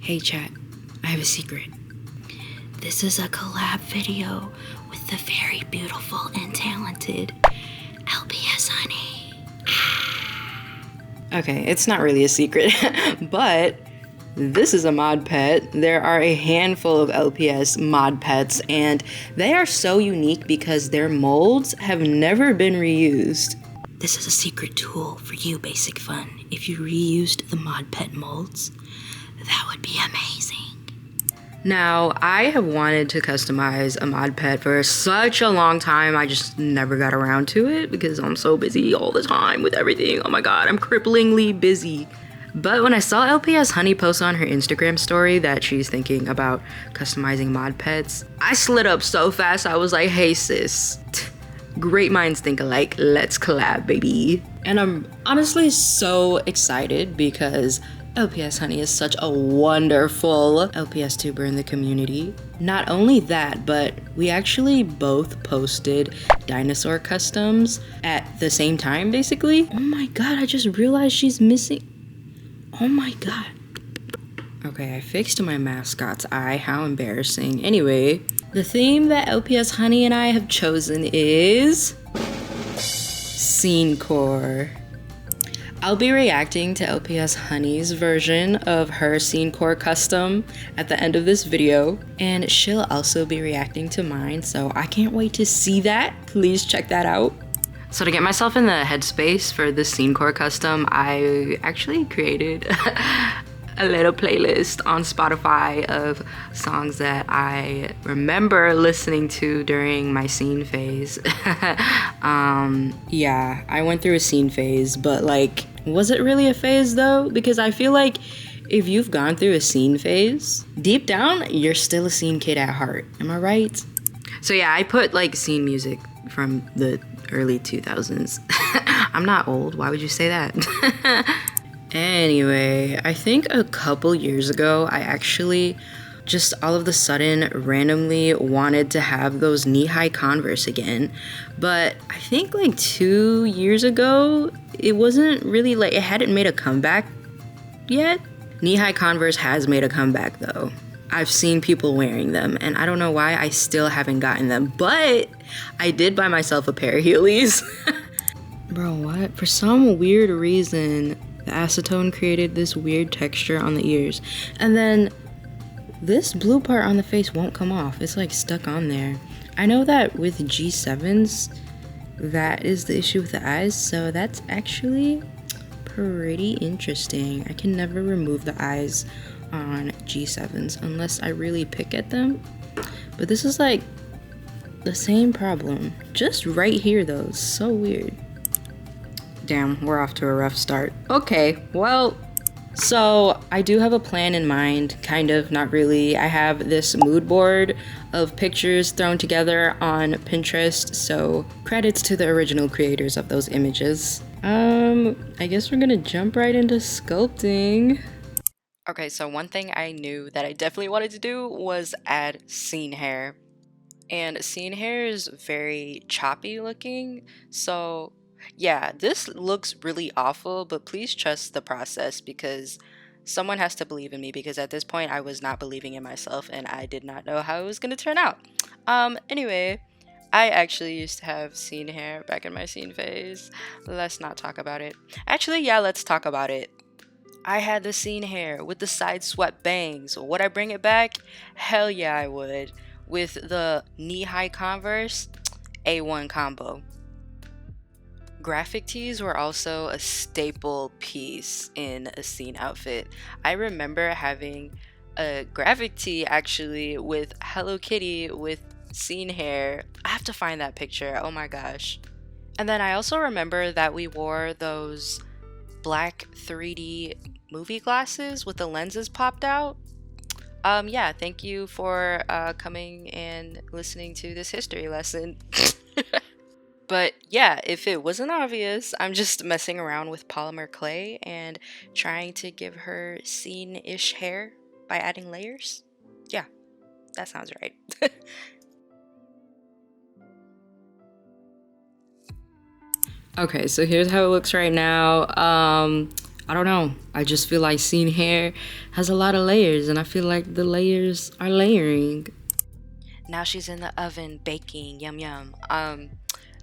Hey chat, I have a secret. This is a collab video with the very beautiful and talented LPS Honey. Okay, it's not really a secret, but this is a mod pet. There are a handful of LPS mod pets, and they are so unique because their molds have never been reused. This is a secret tool for you, Basic Fun. If you reused the mod pet molds, that would be amazing. Now, I have wanted to customize a mod pet for such a long time. I just never got around to it because I'm so busy all the time with everything. Oh my god, I'm cripplingly busy. But when I saw LPS Honey post on her Instagram story that she's thinking about customizing mod pets, I slid up so fast. I was like, hey sis, great minds think alike. Let's collab, baby. And I'm honestly so excited because LPS Honey is such a wonderful LPS tuber in the community. Not only that, but we actually both posted dinosaur customs at the same time, basically. Oh my god, I just realized she's missing. Oh my god. Okay, I fixed my mascot's eye. How embarrassing. Anyway, the theme that LPS Honey and I have chosen is Scene Core. I'll be reacting to LPS Honey's version of her Scene Core Custom at the end of this video, and she'll also be reacting to mine, so I can't wait to see that. Please check that out. So to get myself in the headspace for the Scene Core Custom, I actually created a little playlist on Spotify of songs that I remember listening to during my scene phase. Yeah, I went through a scene phase, but like, was it really a phase though? Because I feel like if you've gone through a scene phase, deep down, you're still a scene kid at heart. Am I right? So yeah, I put like scene music from the early 2000s. I'm not old, why would you say that? Anyway, I think a couple years ago, I actually just all of a sudden randomly wanted to have those knee-high Converse again. But I think like 2 years ago, it wasn't really like, it hadn't made a comeback yet. Knee-high Converse has made a comeback though. I've seen people wearing them and I don't know why I still haven't gotten them, but I did buy myself a pair of Heelys. Bro, what? For some weird reason, the acetone created this weird texture on the ears. And then this blue part on the face won't come off. It's like stuck on there. I know that with G7s, that is the issue with the eyes. So that's actually pretty interesting. I can never remove the eyes on G7s unless I really pick at them. But this is like the same problem. Just right here though. It's so weird. Damn, we're off to a rough start. Okay, well, so I do have a plan in mind, kind of, not really. I have this mood board of pictures thrown together on Pinterest, so credits to the original creators of those images. I guess we're gonna jump right into sculpting. Okay, so one thing I knew that I definitely wanted to do was add scene hair. And scene hair is very choppy looking, so yeah, this looks really awful, but please trust the process because someone has to believe in me, because at this point I was not believing in myself and I did not know how it was going to turn out. Anyway, I actually used to have scene hair back in my scene phase. Let's not talk about it. Actually, yeah, let's talk about it. I had the scene hair with the side swept bangs. Would I bring it back? Hell yeah, I would. With the knee-high Converse, A1 combo. Graphic tees were also a staple piece in a scene outfit. I remember having a graphic tee actually with Hello Kitty with scene hair. I have to find that picture, oh my gosh. And then I also remember that we wore those black 3D movie glasses with the lenses popped out. Yeah, thank you for coming and listening to this history lesson. But yeah, if it wasn't obvious, I'm just messing around with polymer clay and trying to give her scene-ish hair by adding layers. Yeah, that sounds right. Okay, so here's how it looks right now. I don't know. I just feel like scene hair has a lot of layers, and I feel like the layers are layering. Now she's in the oven baking. Yum yum.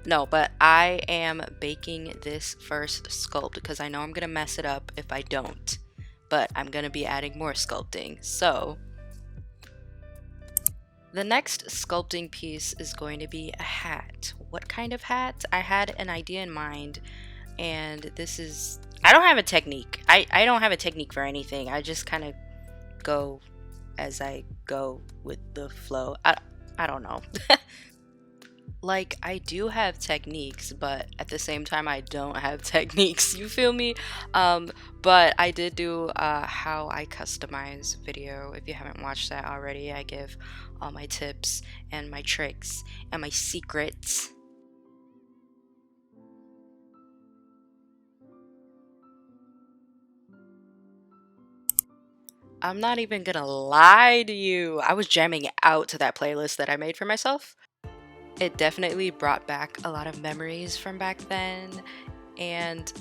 No, but I am baking this first sculpt because I know I'm gonna mess it up if I don't. But I'm gonna be adding more sculpting. So the next sculpting piece is going to be a hat. What kind of hat? I had an idea in mind, and this is, I don't have a technique. I don't have a technique for anything. I just kind of go as I go with the flow. I don't know. Like, I do have techniques, but at the same time I don't have techniques, you feel me? But I did do how I customize video. If you haven't watched that already, I give all my tips and my tricks and my secrets. I'm not even gonna lie to you, I was jamming out to that playlist that I made for myself. It definitely brought back a lot of memories from back then, and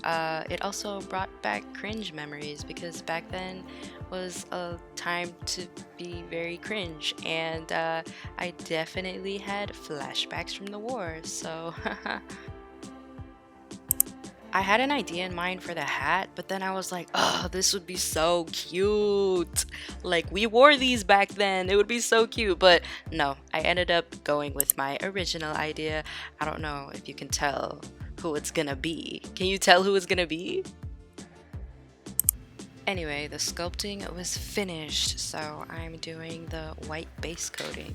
it also brought back cringe memories because back then was a time to be very cringe, and I definitely had flashbacks from the war, so I had an idea in mind for the hat, but then I was like, oh, this would be so cute. Like, we wore these back then. It would be so cute. But no, I ended up going with my original idea. I don't know if you can tell who it's gonna be. Can you tell who it's gonna be? Anyway, the sculpting was finished, so I'm doing the white base coating.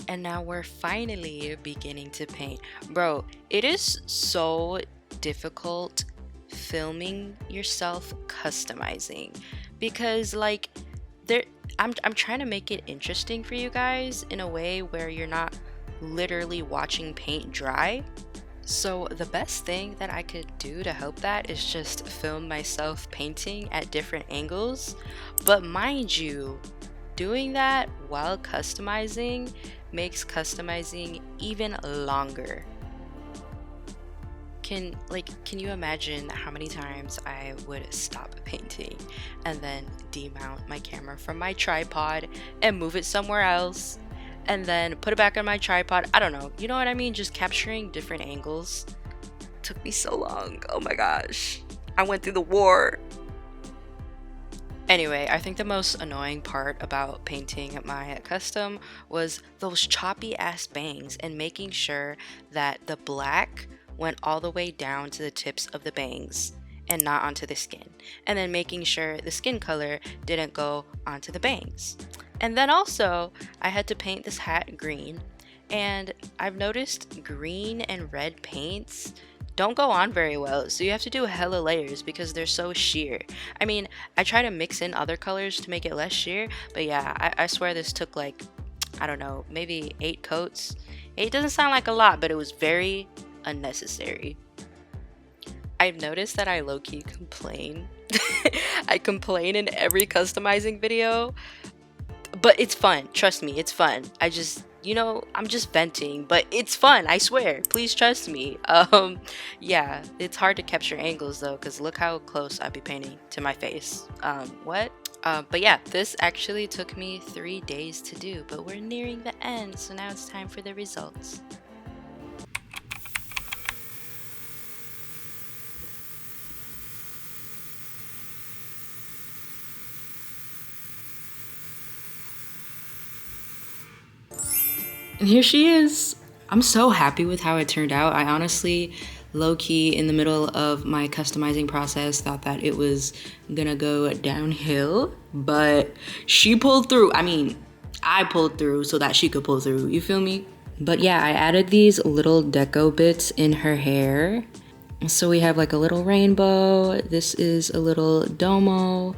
And now we're finally beginning to paint. Bro, it is so difficult filming yourself customizing because like I'm trying to make it interesting for you guys in a way where you're not literally watching paint dry. So the best thing that I could do to help that is just film myself painting at different angles. But mind you, doing that while customizing makes customizing even longer. Can you imagine how many times I would stop painting and then demount my camera from my tripod and move it somewhere else and then put it back on my tripod? I don't know, you know what I mean? Just capturing different angles took me so long. Oh my gosh, I went through the war. Anyway, I think the most annoying part about painting my custom was those choppy ass bangs and making sure that the black went all the way down to the tips of the bangs and not onto the skin. And then making sure the skin color didn't go onto the bangs. And then also, I had to paint this hat green, and I've noticed green and red paints don't go on very well, so you have to do hella layers because they're so sheer. I mean, I try to mix in other colors to make it less sheer, but yeah, I swear this took like, I don't know, maybe 8 coats. 8 doesn't sound like a lot, but it was very unnecessary. I've noticed that I low-key complain. I complain in every customizing video, but it's fun. Trust me, it's fun. I'm just venting, but it's fun, I swear. Please trust me. Yeah, it's hard to capture angles though, because look how close I'd be painting to my face. But yeah, this actually took me 3 days to do, but we're nearing the end, so now it's time for the results. And here she is. I'm so happy with how it turned out. I honestly, low-key, in the middle of my customizing process, thought that it was gonna go downhill, but she pulled through. I mean, I pulled through so that she could pull through, you feel me? But yeah, I added these little deco bits in her hair. So we have like a little rainbow, this is a little domo,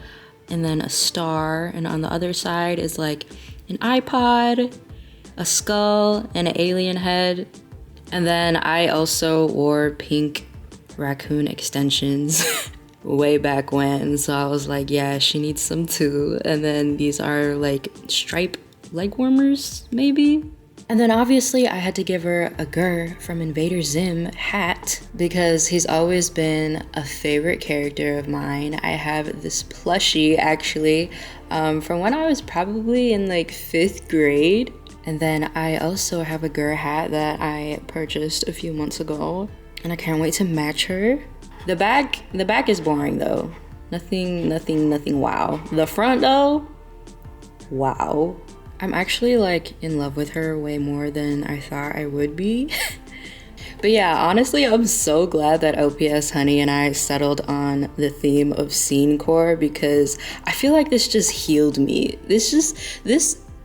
and then a star, and on the other side is like an iPod, a skull, and an alien head. And then I also wore pink raccoon extensions. way back when. So I was like, yeah, she needs some too. And then these are like stripe leg warmers, maybe? And then obviously I had to give her a Gur from Invader Zim hat because he's always been a favorite character of mine. I have this plushie actually from when I was probably in like 5th grade. And then I also have a Gur hat that I purchased a few months ago and I can't wait to match her. The back is boring though. Nothing wow. The front though, wow. I'm actually like in love with her way more than I thought I would be. But yeah, honestly, I'm so glad that LPS Honey and I settled on the theme of scene core because I feel like this just healed me.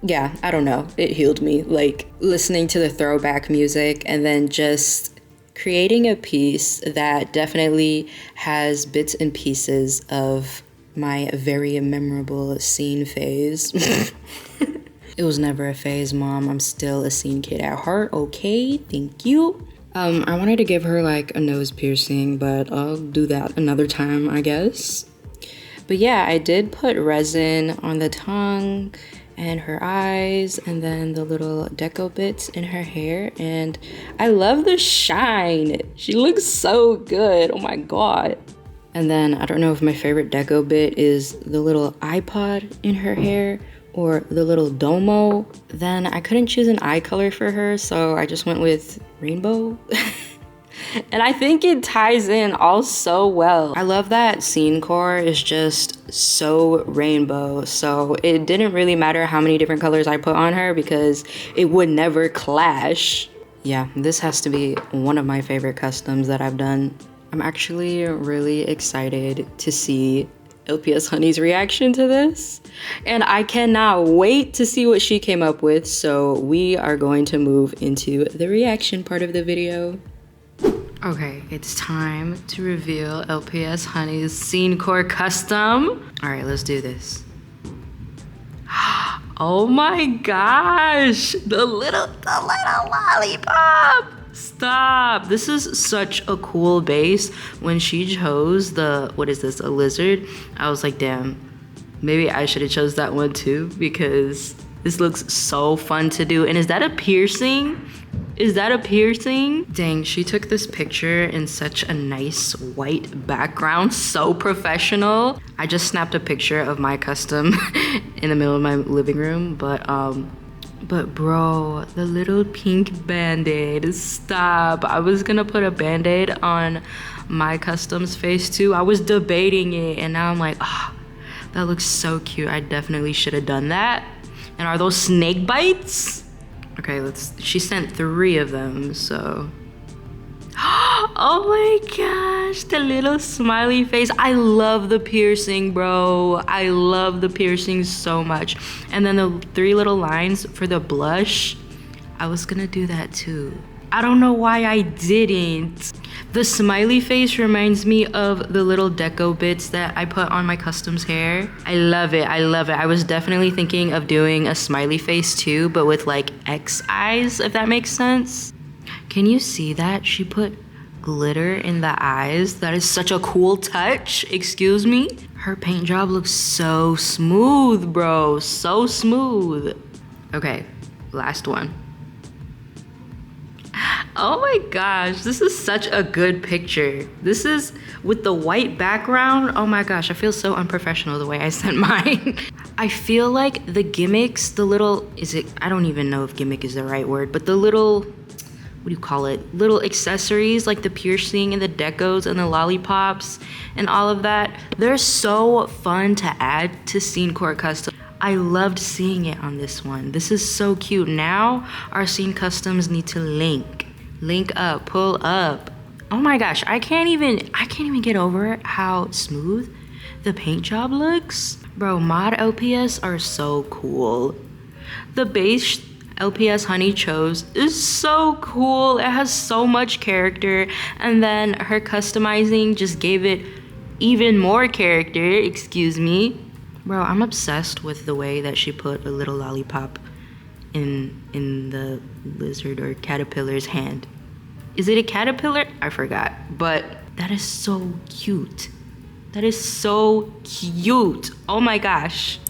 Yeah, I don't know. It healed me. Like listening to the throwback music and then just creating a piece that definitely has bits and pieces of my very memorable scene phase. It was never a phase, Mom. I'm still a scene kid at heart. Okay, thank you. I wanted to give her like a nose piercing, but I'll do that another time, I guess. But yeah, I did put resin on the tongue and her eyes and then the little deco bits in her hair. And I love the shine. She looks so good. Oh my God. And then I don't know if my favorite deco bit is the little iPod in her hair or the little domo. Then I couldn't choose an eye color for her, so I just went with rainbow. And I think it ties in all so well. I love that scene core is just so rainbow, so it didn't really matter how many different colors I put on her because it would never clash. Yeah, this has to be one of my favorite customs that I've done. I'm actually really excited to see LPS Honey's reaction to this, and I cannot wait to see what she came up with. So we are going to move into the reaction part of the video. Okay, it's time to reveal LPS Honey's Scene Core Custom. All right, let's do this. Oh my gosh, the little lollipop. Stop. This is such a cool base. When she chose the, what is this, a lizard? I was like, damn, maybe I should have chose that one too because this looks so fun to do. And is that a piercing? Is that a piercing? Dang, she took this picture in such a nice white background, so professional. I just snapped a picture of my custom in the middle of my living room, but bro, the little pink band-aid, stop. I was gonna put a band-aid on my custom's face too. I was debating it and now I'm like, ah, oh, that looks so cute. I definitely should have done that. And are those snake bites? Okay, she sent 3 of them, so. Oh my gosh, the little smiley face. I love the piercing, bro. I love the piercing so much. And then the 3 little lines for the blush, I was gonna do that too. I don't know why I didn't. The smiley face reminds me of the little deco bits that I put on my custom's hair. I love it, I love it. I was definitely thinking of doing a smiley face too, but with like X eyes, if that makes sense. Can you see that? She put glitter in the eyes. That is such a cool touch, excuse me. Her paint job looks so smooth, bro, so smooth. Okay, last one. Oh my gosh, this is such a good picture. This is with the white background. Oh my gosh, I feel so unprofessional the way I sent mine. I feel like the gimmicks, the little, I don't even know if gimmick is the right word, but the little, what do you call it? Little accessories like the piercing and the decos and the lollipops and all of that. They're so fun to add to Scene Core Custom. I loved seeing it on this one. This is so cute. Now our scene customs need to link up, pull up. Oh my gosh, I can't even get over how smooth the paint job looks. Bro, mod LPS are so cool. The base LPS Honey chose is so cool. It has so much character, and then her customizing just gave it even more character, excuse me. Bro, I'm obsessed with the way that she put a little lollipop in the lizard or caterpillar's hand. Is it a caterpillar? I forgot, but that is so cute. That is so cute. Oh my gosh.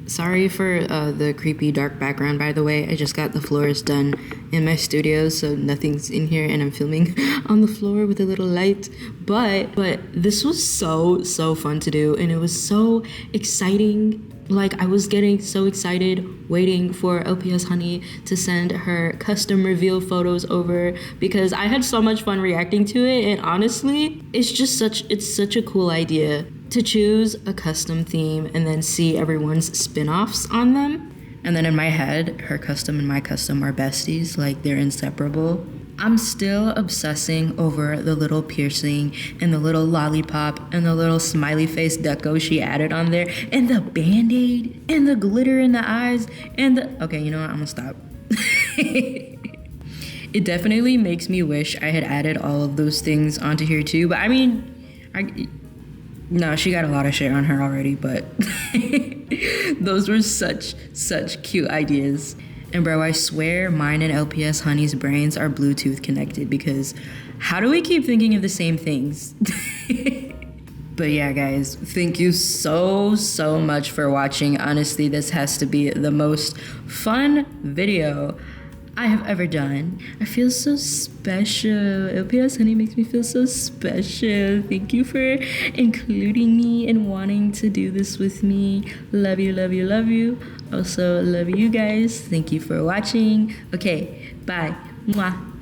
Sorry for the creepy dark background, by the way. I just got the floors done in my studio, so nothing's in here, and I'm filming on the floor with a little light. But this was so fun to do, and it was so exciting. Like, I was getting so excited waiting for LPS Honey to send her custom reveal photos over, because I had so much fun reacting to it. And honestly, it's such a cool idea to choose a custom theme and then see everyone's spin-offs on them. And then in my head, her custom and my custom are besties, like they're inseparable. I'm still obsessing over the little piercing and the little lollipop and the little smiley face deco she added on there, and the band-aid and the glitter in the eyes and the... Okay, you know what? I'm gonna stop. It definitely makes me wish I had added all of those things onto here too, but I mean, no, she got a lot of shit on her already, but those were such cute ideas. And bro, I swear mine and LPS Honey's brains are Bluetooth connected, because how do we keep thinking of the same things? But yeah, guys, thank you so much for watching. Honestly, this has to be the most fun video I have ever done. I feel so special. LPS Honey makes me feel so special. Thank you for including me and wanting to do this with me. Love you, love you, love you. Also, love you guys. Thank you for watching. Okay, bye. Mwah.